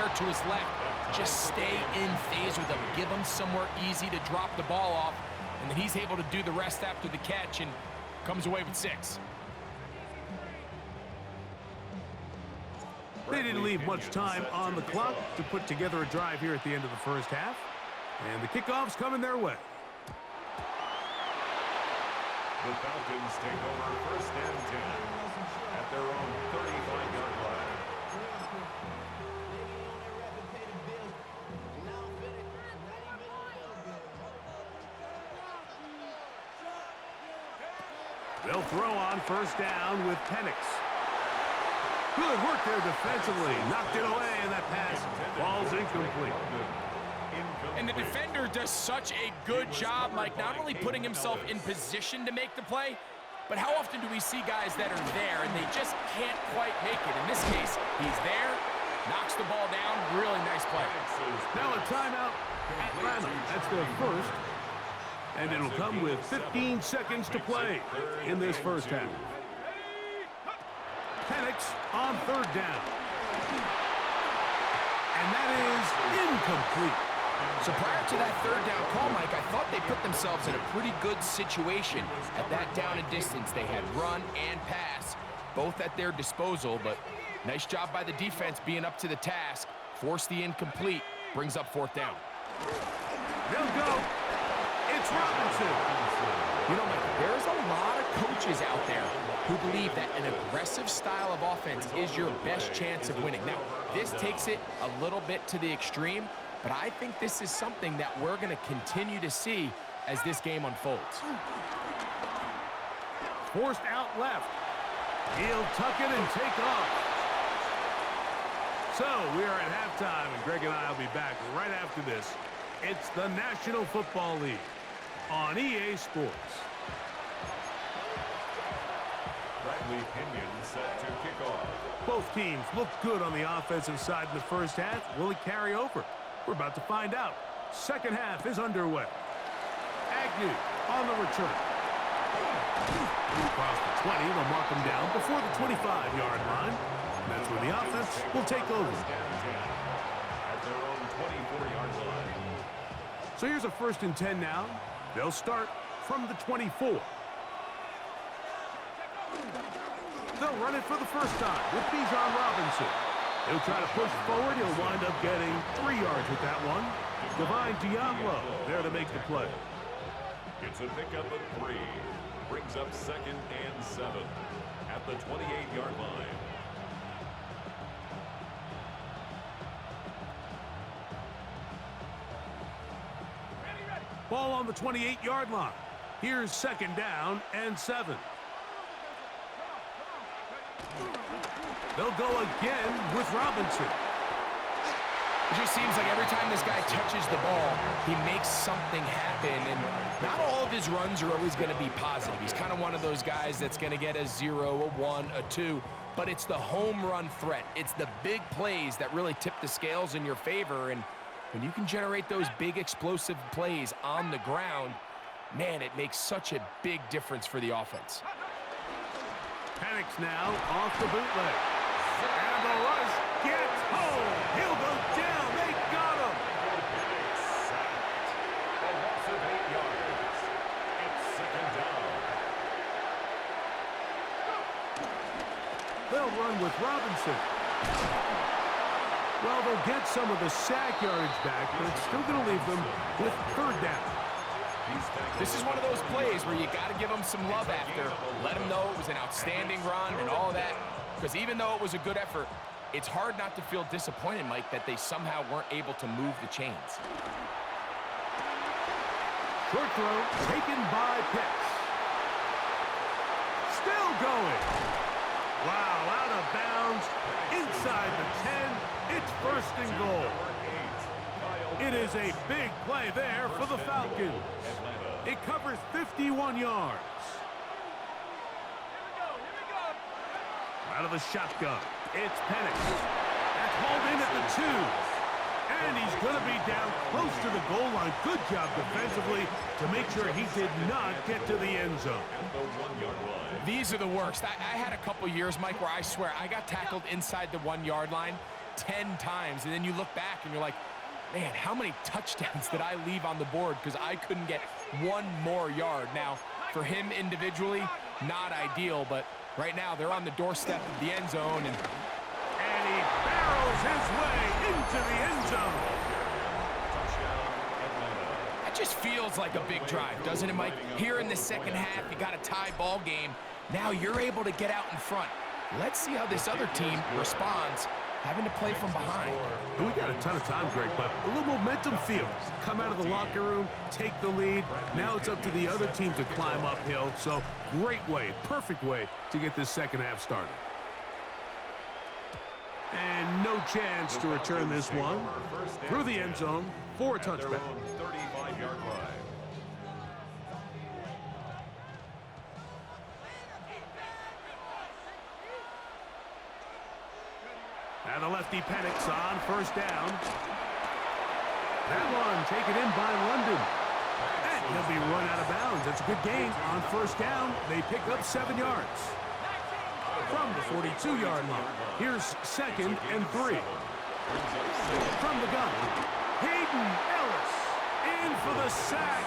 there to his left. Just stay in phase with him. Give him somewhere easy to drop the ball off, and then he's able to do the rest after the catch and comes away with 6. They didn't leave much time on the clock to put together a drive here at the end of the first half. And the kickoff's coming their way. The Falcons take over 1st and 10 at their own 35-yard line. They'll throw on 1st down with Penix. Good work there defensively. Knocked it away, and that pass falls incomplete. And the defender does such a good job, Mike, not only putting himself in position to make the play, but how often do we see guys that are there and they just can't quite make it? In this case, he's there, knocks the ball down. Really nice play. Now a timeout, Atlanta. That's their first. And it'll come with 15 seconds to play in this first half. Penix on 3rd down. And that is incomplete. So prior to that 3rd down call, Mike, I thought they put themselves in a pretty good situation at that down and distance. They had run and pass, both at their disposal, but nice job by the defense being up to the task. Force the incomplete, brings up 4th down. They'll go. It's Robinson. You know, Mike, there's a lot of coaches out there who believe that an aggressive style of offense is your best chance of winning. Now, this takes it a little bit to the extreme, but I think this is something that we're going to continue to see as this game unfolds. Forced out left. He'll tuck it and take off. So we are at halftime, and Greg and I will be back right after this. It's the National Football League on EA Sports. Bradley Pinion set to kick off. Both teams look good on the offensive side in the first half. Will it carry over? We're about to find out. Second half is underway. Agnew on the return. Across the 20, they'll mark him down before the 25-yard line. That's when the offense will take over. At their own 24-yard line. So here's a 1st and 10 now. They'll start from the 24. They'll run it for the first time with Bijan Robinson. He'll try to push forward. He'll wind up getting 3 yards with that one. Divine Diablo there to make the play. It's a pickup of 3. Brings up 2nd and 7 at the 28-yard line. Ball on the 28-yard line. Here's 2nd down and 7. They'll go again with Robinson. It just seems like every time this guy touches the ball, he makes something happen, and not all of his runs are always going to be positive. He's kind of one of those guys that's going to get a 0, a 1, a 2, but it's the home run threat. It's the big plays that really tip the scales in your favor, and when you can generate those big explosive plays on the ground, man, it makes such a big difference for the offense. Penix now off the bootleg. And the rush gets home. He'll go down. They got him. A loss of 8 yards. It's 2nd down. They'll run with Robinson. Well, they'll get some of the sack yardage back, but it's still going to leave them with 3rd down. This is one of those plays where you got to give them some love after. Let them know it was an outstanding run and all of that. Because even though it was a good effort, it's hard not to feel disappointed, Mike, that they somehow weren't able to move the chains. Short throw taken by Pitts. Still going. Wow, out of bounds. Inside the 10. It's 1st and goal. It is a big play there for the Falcons. It covers 51 yards. Out of the shotgun, it's Penix. That's hauled in at the 2. And he's going to be down close to the goal line. Good job defensively to make sure he did not get to the end zone. These are the worst. I had a couple years, Mike, where I swear I got tackled inside the 1-yard line. 10 times, and then you look back and you're like, man, how many touchdowns did I leave on the board because I couldn't get one more yard? Now, for him individually, not ideal, but right now they're on the doorstep of the end zone. And he barrels his way into the end zone. That just feels like a big drive, doesn't it, Mike? Here in the second half, you got a tie ball game. Now you're able to get out in front. Let's see how this other team responds, having to play from behind. We got a ton of time, Greg, but a little momentum feel. Come out of the locker room, take the lead. Now it's up to the other team to climb uphill. So great way, perfect way to get this second half started. And no chance to return this one. Through the end zone for a touchback. 35-yard line. And the lefty Penix on first down. That one taken in by London. And he'll be run out of bounds. That's a good gain on first down. They pick up 7 yards. From the 42-yard line. Here's 2nd and 3. From the gun. Hayden Ellis in for the sack.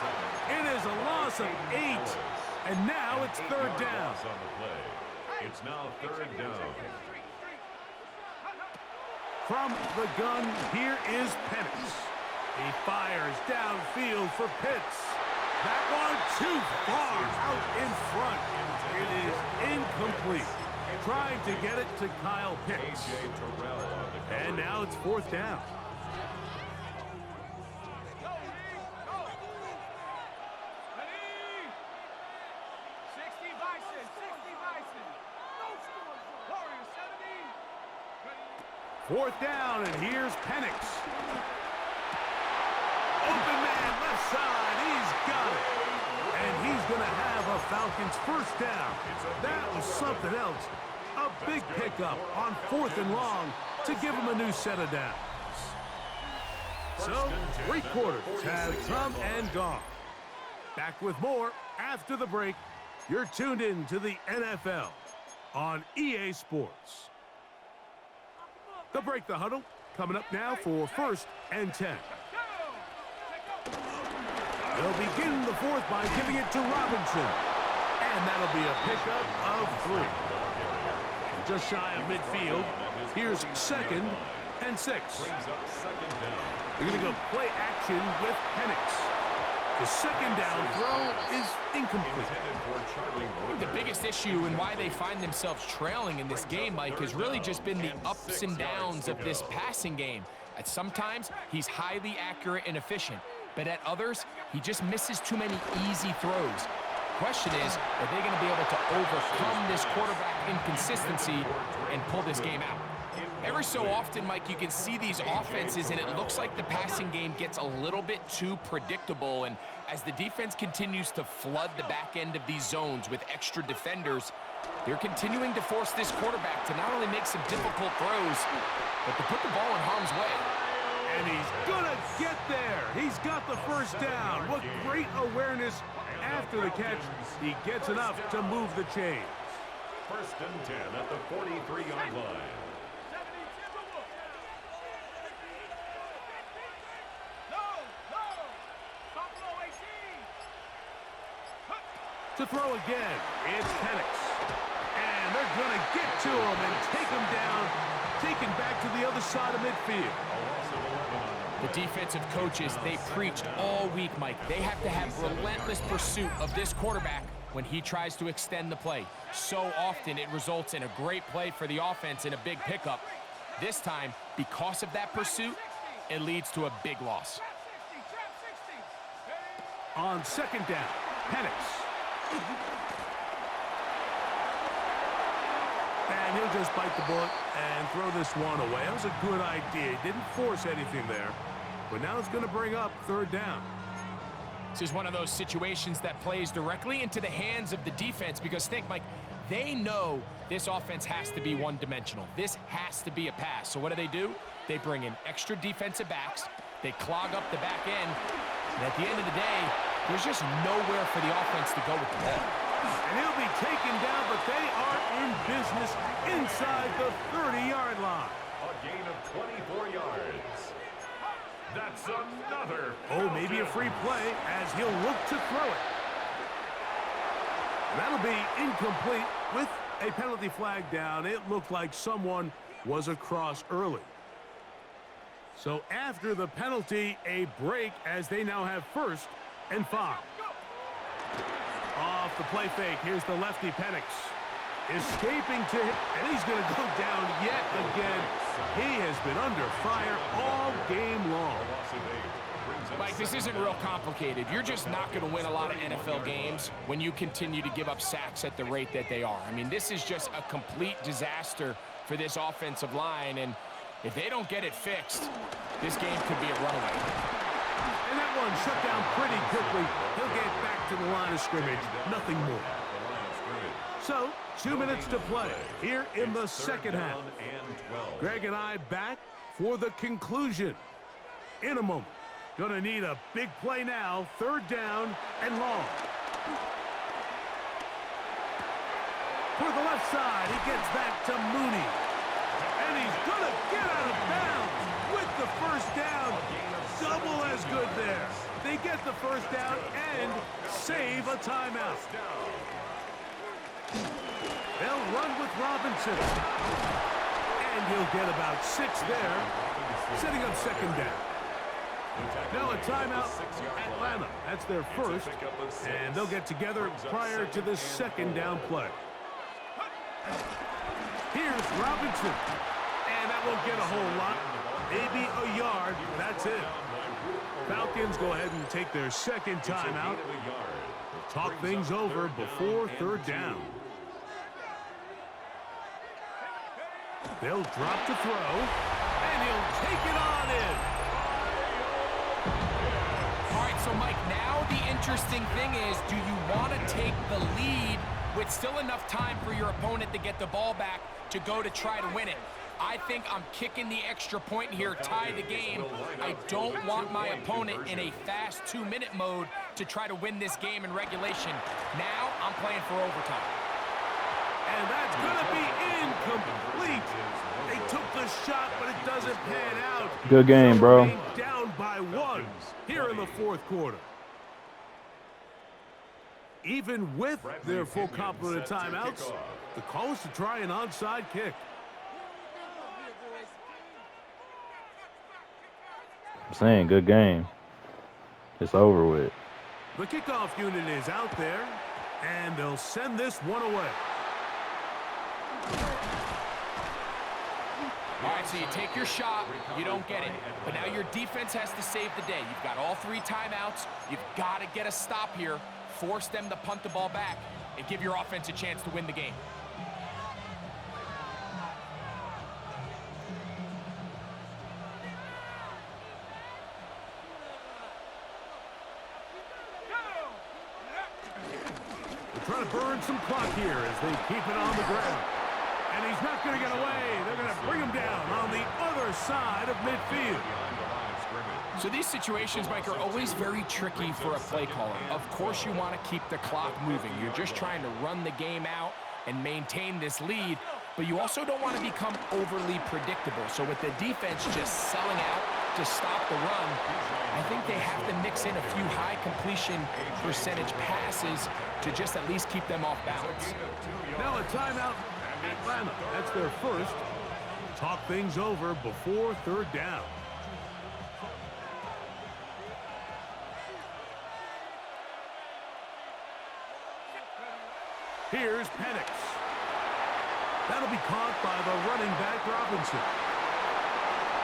It is a loss of 8. And now it's 3rd down. It's now 3rd down. From the gun, here is Penix. He fires downfield for Pitts. That one too far out in front. It is incomplete. Trying to get it to Kyle Pitts. And now it's 4th down. Fourth down, and here's Penix. Open man, left side, he's got it. And he's going to have a Falcons first down. That was something else. A big pickup on 4th and long to give him a new set of downs. So, 3 quarters have come and gone. Back with more after the break. You're tuned in to the NFL on EA Sports. They'll break the huddle. Coming up now for 1st and 10. They'll begin the 4th by giving it to Robinson. And that'll be a pickup of 3. Just shy of midfield. Here's 2nd and 6. They're going to go play action with Penix. The 2nd down throw is incomplete. I think the biggest issue and why they find themselves trailing in this game, Mike, has really just been the ups and downs of this passing game. At sometimes, he's highly accurate and efficient, but at others, he just misses too many easy throws. Question is, are they going to be able to overcome this quarterback inconsistency and pull this game out? Every so often, Mike, you can see these offenses, and it looks like the passing game gets a little bit too predictable. And as the defense continues to flood the back end of these zones with extra defenders, they're continuing to force this quarterback to not only make some difficult throws, but to put the ball in harm's way. And he's going to get there. He's got the first down. What great awareness after the catch. He gets enough to move the chains. 1st and 10 at the 43-yard line. To throw again, it's Penix. And they're going to get to him and take him down, taken back to the other side of midfield. The defensive coaches, they preached all week, Mike. They have to have relentless pursuit of this quarterback when he tries to extend the play. So often it results in a great play for the offense and a big pickup. This time, because of that pursuit, it leads to a big loss. On 2nd down, Penix. And he'll just bite the bullet and throw this one away. That was a good idea. He didn't force anything there. But now it's going to bring up 3rd down. This is one of those situations that plays directly into the hands of the defense because think, Mike, they know this offense has to be one-dimensional. This has to be a pass. So what do? They bring in extra defensive backs. They clog up the back end. And at the end of the day, there's just nowhere for the offense to go with the ball. And he'll be taken down, but they are in business inside the 30-yard line. A gain of That's another. Oh, maybe a free play as he'll look to throw it. That'll be incomplete with a penalty flag down. It looked like someone was across early. So after the penalty, a break as they now have 1st and 5. Off the play fake, here's the lefty Penix. Escaping to him, and he's going to go down yet again. He has been under fire all game long. Mike, this isn't real complicated. You're just not going to win a lot of NFL games when you continue to give up sacks at the rate that they are. I mean, this is just a complete disaster for this offensive line, and if they don't get it fixed, this game could be a runaway. And that one shut down pretty quickly. He'll get back to the line of scrimmage. Nothing more. So, 2 minutes to play here in the second half. Greg and I back for the conclusion in a moment. Gonna need a big play now. 3rd down and long. For the left side, he gets back to Mooney. And he's gonna get out of bounds with the 1st down. Double as good there. They get the 1st down and save a timeout. They'll run with Robinson. And he'll get about 6 there, setting up 2nd down. Now a timeout, Atlanta. That's their 1st, and they'll get together prior to the 2nd down play. Here's Robinson, and that won't get a whole lot. Maybe a yard, that's it. Falcons go ahead and take their 2nd timeout. They'll talk things over before 3rd down. They'll drop to throw, and he'll take it on in. All right, so Mike, now the interesting thing is, do you want to take the lead with still enough time for your opponent to get the ball back to go to try to win it? I think I'm kicking the extra point here, tie the game. I don't want my opponent in a fast 2-minute mode to try to win this game in regulation. Now I'm playing for overtime. And that's going to be incomplete. They took the shot, but it doesn't pan out. Good game, bro. Down by 1 here in the 4th quarter. Even with their full complement of timeouts, the call is to try an onside kick. I'm saying good game. It's over with. The kickoff unit is out there, and they'll send this one away. All right, so you take your shot, you don't get it. But now your defense has to save the day. You've got all 3 timeouts. You've got to get a stop here, force them to punt the ball back, and give your offense a chance to win the game. They're trying to burn some clock here as they keep it on the ground. And he's not going to get away. They're going to bring him down on the other side of midfield. So these situations, Mike, are always very tricky for a play caller. Of course you want to keep the clock moving. You're just trying to run the game out and maintain this lead, but you also don't want to become overly predictable. So with the defense just selling out to stop the run, I think they have to mix in a few high completion percentage passes to just at least keep them off balance. Now a timeout. Atlanta, that's their 1st. Talk things over before 3rd down. Here's Penix. That'll be caught by the running back Robinson.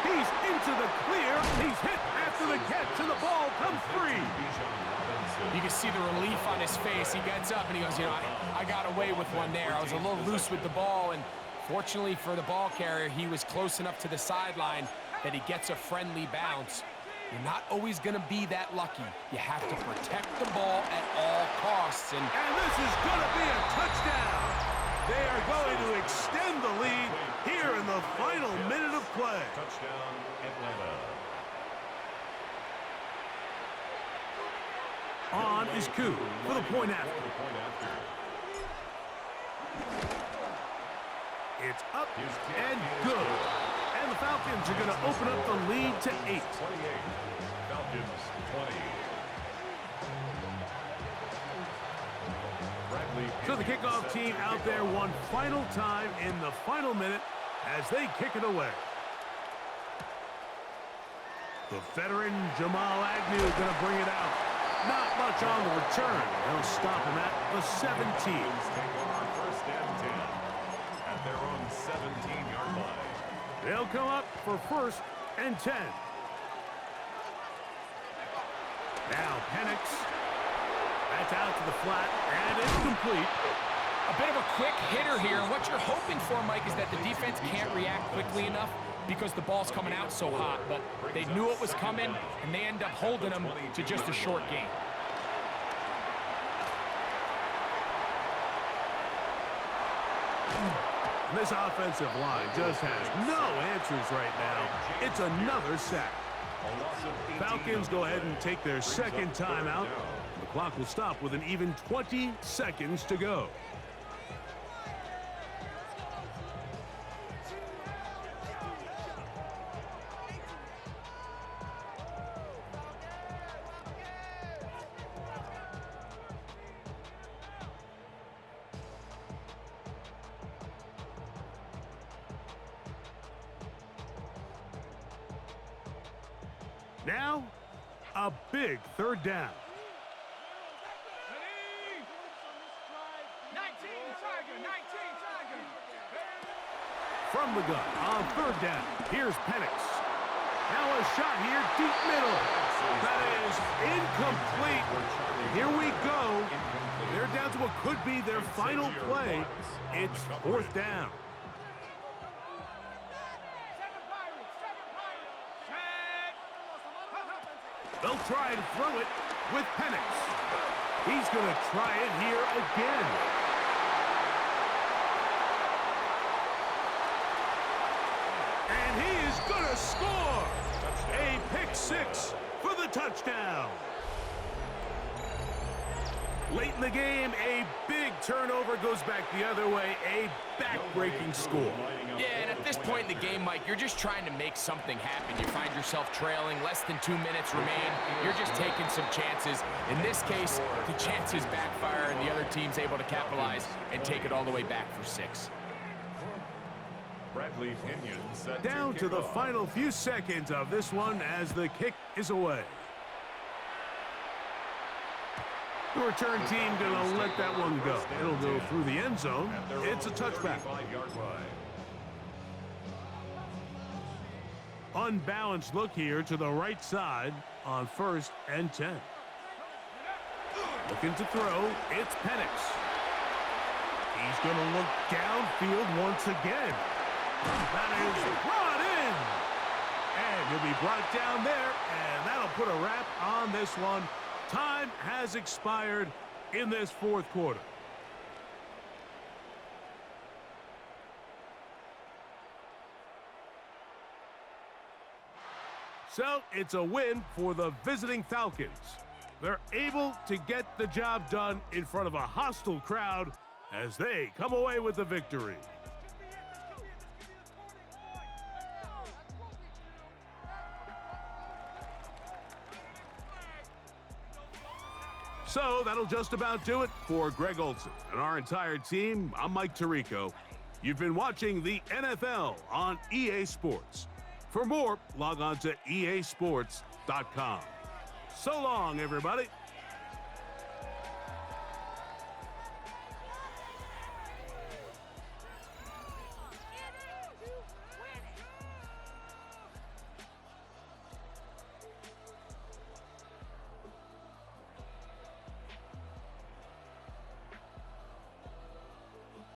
He's into the clear. He's hit after the catch, and the ball comes free. You can see the relief on his face. He gets up and he goes, you know, I got away with one there. I was a little loose with the ball, and fortunately for the ball carrier, he was close enough to the sideline that he gets a friendly bounce. You're not always going to be that lucky. You have to protect the ball at all costs. And this is going to be a touchdown. They are going to extend the lead here in the final minute of play. Touchdown, Atlanta. On is Koo for the point after. It's up and good. And the the Falcons are going to open up the lead to 8. 28. Falcons 20. So the kickoff team out there one final time in the final minute as they kick it away. The veteran Jamal Agnew going to bring it out. Not much on the return. They'll stop him at the 17. First and 10 at their own 17-yard line. They'll come up for first and 10. Now Penix. That's out to the flat, and it's complete. A bit of a quick hitter here. What you're hoping for, Mike, is that the defense can't react quickly enough because the ball's coming out so hot. But they knew it was coming, and they end up holding them to just a short game. This offensive line just has no answers right now. It's another sack. Falcons go ahead and take their second timeout. The clock will stop with an even 20 seconds to go. Now, a big third down. From the gun on third down, here's Penix. Now a shot here, deep middle. That is incomplete. Here we go. They're down to what could be their final play. It's fourth down. They'll try and throw it with Penix. He's going to try it here again. And he is going to score. A pick six for the touchdown. Late in the game, a big turnover goes back the other way. A back-breaking score. Yeah, and at this point in the game, Mike, you're just trying to make something happen. You find yourself trailing, less than 2 minutes remain. You're just taking some chances. In this case, the chances backfire, and the other team's able to capitalize and take it all the way back for 6. Bradley Pinion set Down to the final few seconds of this one as the kick is away. The return team going to let that one go. It'll go through the end zone. It's a touchback. Unbalanced look here to the right side on first and 10. Looking to throw, it's Penix. He's going to look downfield once again. That is brought in. And he'll be brought down there, and that'll put a wrap on this one. Time has expired in this fourth quarter. So it's a win for the visiting Falcons. They're able to get the job done in front of a hostile crowd as they come away with the victory. So that'll just about do it for Greg Olson and our entire team. I'm Mike Tirico. You've been watching the NFL on EA Sports. For more, log on to easports.com. So long, everybody.